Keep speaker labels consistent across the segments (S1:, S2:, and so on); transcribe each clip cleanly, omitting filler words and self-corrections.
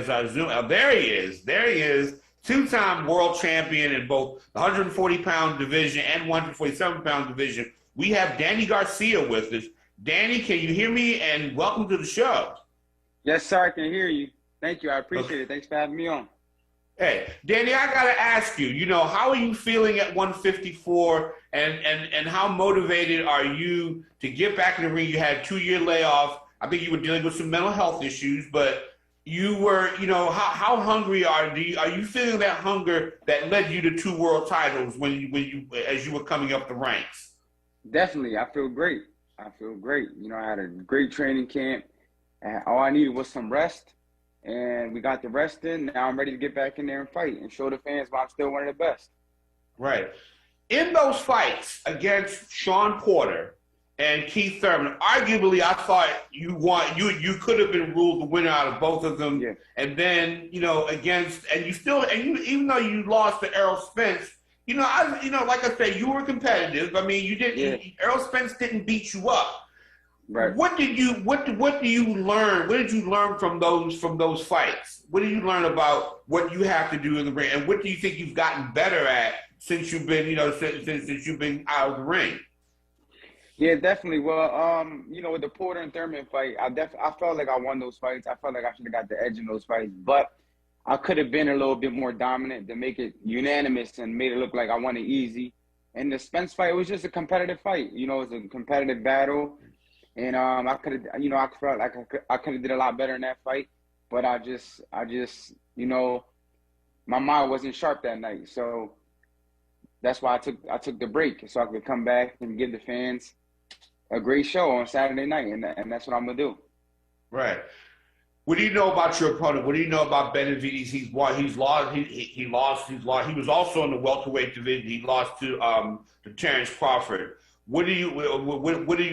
S1: as I zoom, there he is. There he is. Two-time world champion in both the 140-pound division and 147-pound division. We have Danny Garcia with us. Danny, can you hear me? And welcome to the show.
S2: Yes, sir. I can hear you. Thank you. I appreciate it. Thanks for having me on.
S1: Hey, Danny, I got to ask you, how are you feeling at 154 and how motivated are you to get back in the ring? You had a 2-year layoff. I think you were dealing with some mental health issues, but you were, how hungry are you feeling that hunger that led you to 2 world titles as you were coming up the ranks?
S2: Definitely. I feel great. I had a great training camp. And all I needed was some rest. And we got the rest in. Now I'm ready to get back in there and fight and show the fans why I'm still one of the best.
S1: Right. In those fights against Sean Porter and Keith Thurman, arguably I thought you could have been ruled the winner out of both of them.
S2: Yeah.
S1: And then, even though you lost to Errol Spence, like I said, you were competitive. I mean, Errol Spence didn't beat you up.
S2: Right.
S1: What do you learn? What did you learn from those fights? What did you learn about what you have to do in the ring, and what do you think you've gotten better at since you've been since you've been out of the ring?
S2: Yeah, definitely. Well, with the Porter and Thurman fight, I felt like I won those fights. I felt like I should have got the edge in those fights, but I could have been a little bit more dominant to make it unanimous and made it look like I won it easy. And the Spence fight was just a competitive fight. It was a competitive battle. And I could have, I felt like I could have did a lot better in that fight, but I just, my mind wasn't sharp that night. So that's why I took the break so I could come back and give the fans a great show on Saturday night, and that's what I'm gonna do.
S1: Right. What do you know about your opponent? What do you know about Benavidez? He lost. He was also in the welterweight division. He lost to Terrence Crawford. What do you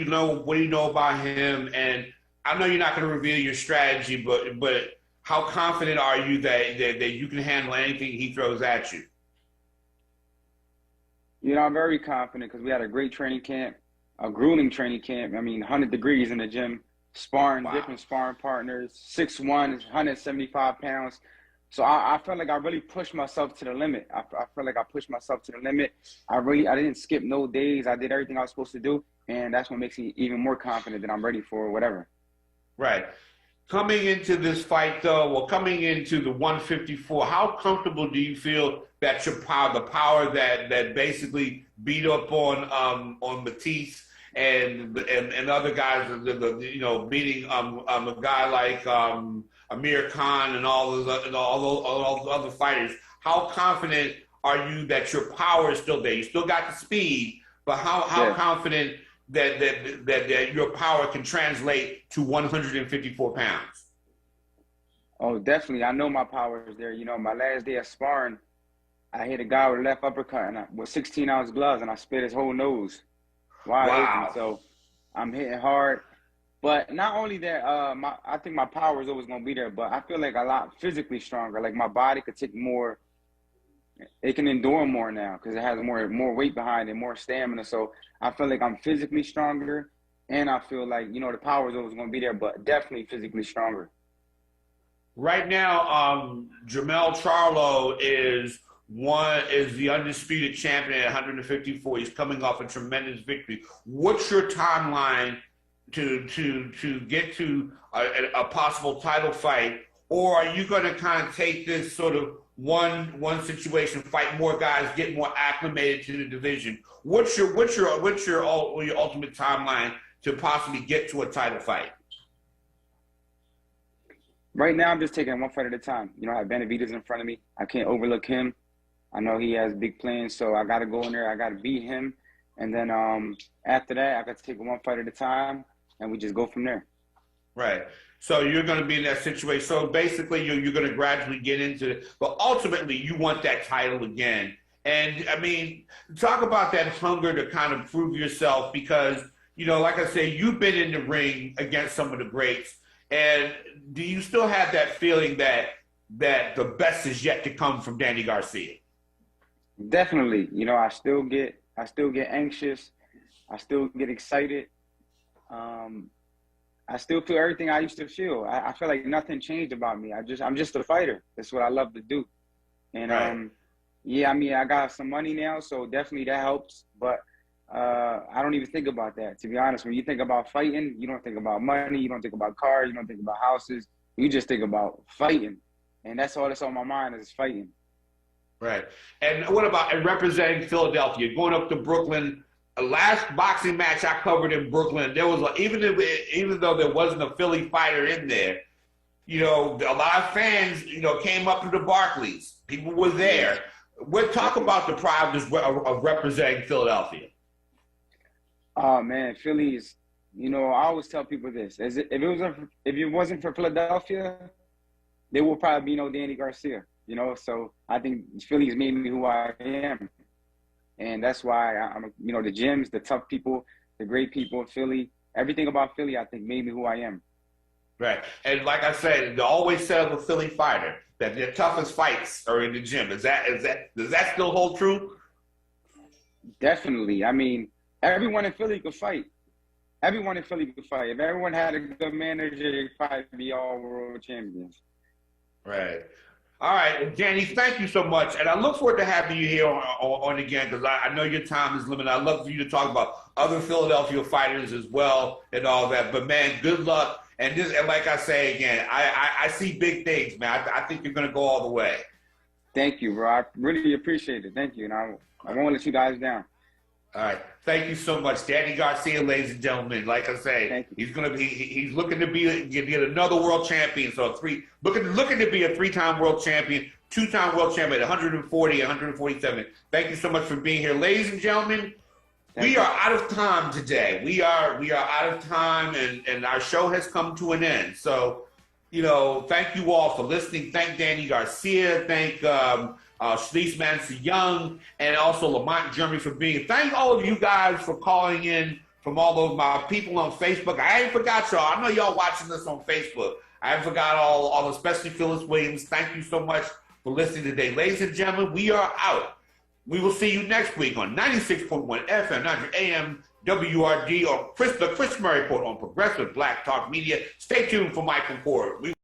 S1: know about him? And I know you're not going to reveal your strategy, but how confident are you that you can handle anything he throws at you?
S2: I'm very confident because we had a great training camp, a grueling training camp. 100 degrees in the gym, sparring, different sparring partners, 6'1", 175 pounds. So I felt like I really pushed myself to the limit. I felt like I pushed myself to the limit. I didn't skip no days. I did everything I was supposed to do, and that's what makes me even more confident that I'm ready for whatever.
S1: Right. Coming into this fight, though, coming into the 154, how comfortable do you feel that your power, the power that basically beat up on Matisse and other guys, beating a guy like Amir Khan and all those other fighters. How confident are you that your power is still there? You still got the speed, but how confident that your power can translate to 154 pounds?
S2: Oh, definitely. I know my power is there. My last day of sparring, I hit a guy with a left uppercut with 16-ounce gloves, and I split his whole nose wide open. So I'm hitting hard. But not only that, I think my power is always going to be there, but I feel like a lot physically stronger. Like my body could take more, it can endure more now because it has more weight behind it, more stamina. So I feel like I'm physically stronger, and I feel like, the power is always going to be there, but definitely physically stronger.
S1: Right now, Jermell Charlo is the undisputed champion at 154. He's coming off a tremendous victory. What's your timeline to get to a possible title fight, or are you going to kind of take this sort of one situation, fight more guys, get more acclimated to the division? What's your ultimate timeline to possibly get to a title fight?
S2: Right now, I'm just taking it one fight at a time. I have Benavidez in front of me. I can't overlook him. I know he has big plans, so I got to go in there. I got to beat him, and then after that, I got to take it one fight at a time. And we just go from there.
S1: Right. So you're going to be in that situation. So basically, you're going to gradually get into it. But ultimately, you want that title again. And, talk about that hunger to kind of prove yourself because, like I say, you've been in the ring against some of the greats. And do you still have that feeling that the best is yet to come from Danny Garcia?
S2: Definitely. I still get anxious. I still get excited. I still feel everything I used to feel. I feel like nothing changed about me. I'm just a fighter. That's what I love to do. And
S1: Right.
S2: yeah, I mean, I got some money now, so definitely that helps. But I don't even think about that, to be honest. When you think about fighting, you don't think about money, you don't think about cars, you don't think about houses. You just think about fighting, and that's all that's on my mind is fighting.
S1: Right. And what about and representing Philadelphia, going up to Brooklyn? Last boxing match I covered in Brooklyn, there was even though there wasn't a Philly fighter in there, you know, a lot of fans, you know, came up to the Barclays. People were there. We're talking about the pride of representing Philadelphia.
S2: Oh man, Phillies. You know, I always tell people this: if it wasn't for Philadelphia, there would probably be no Danny Garcia. You know, so I think Phillies made me who I am, and that's why I'm. You know, the gyms, the tough people, the great people in Philly, everything about Philly, I think made me who I am.
S1: Right. And like I said, they always said of a Philly fighter that their toughest fights are in the gym. Does that still hold true?
S2: Definitely. I mean, everyone in Philly could fight. Everyone in Philly could fight. If everyone had a good manager, they'd probably be all world champions.
S1: Right. All right, Danny, thank you so much. And I look forward to having you here on again because I know your time is limited. I'd love for you to talk about other Philadelphia fighters as well and all that. But, man, good luck. And like I say again, I see big things, man. I think you're going to go all the way.
S2: Thank you, bro. I really appreciate it. Thank you. And I won't let you guys down.
S1: All right. Thank you so much. Danny Garcia, ladies and gentlemen. Like I say, he's looking to get another world champion. So looking to be a 3-time world champion, 2-time world champion, 140, 147. Thank you so much for being here. Ladies and gentlemen, we are out of time today. We are out of time and our show has come to an end. So, you know, thank you all for listening. Thank Danny Garcia. Thank Shalice Manson Young, and also Lamont Germany for being here. Thank all of you guys for calling in from all of my people on Facebook. I ain't forgot y'all. I know y'all watching this on Facebook. I haven't forgot all, especially Phyllis Williams. Thank you so much for listening today. Ladies and gentlemen, we are out. We will see you next week on 96.1 FM, 900 AM, WURD, or the Chris Murray Report on Progressive Black Talk Media. Stay tuned for Michael Ford.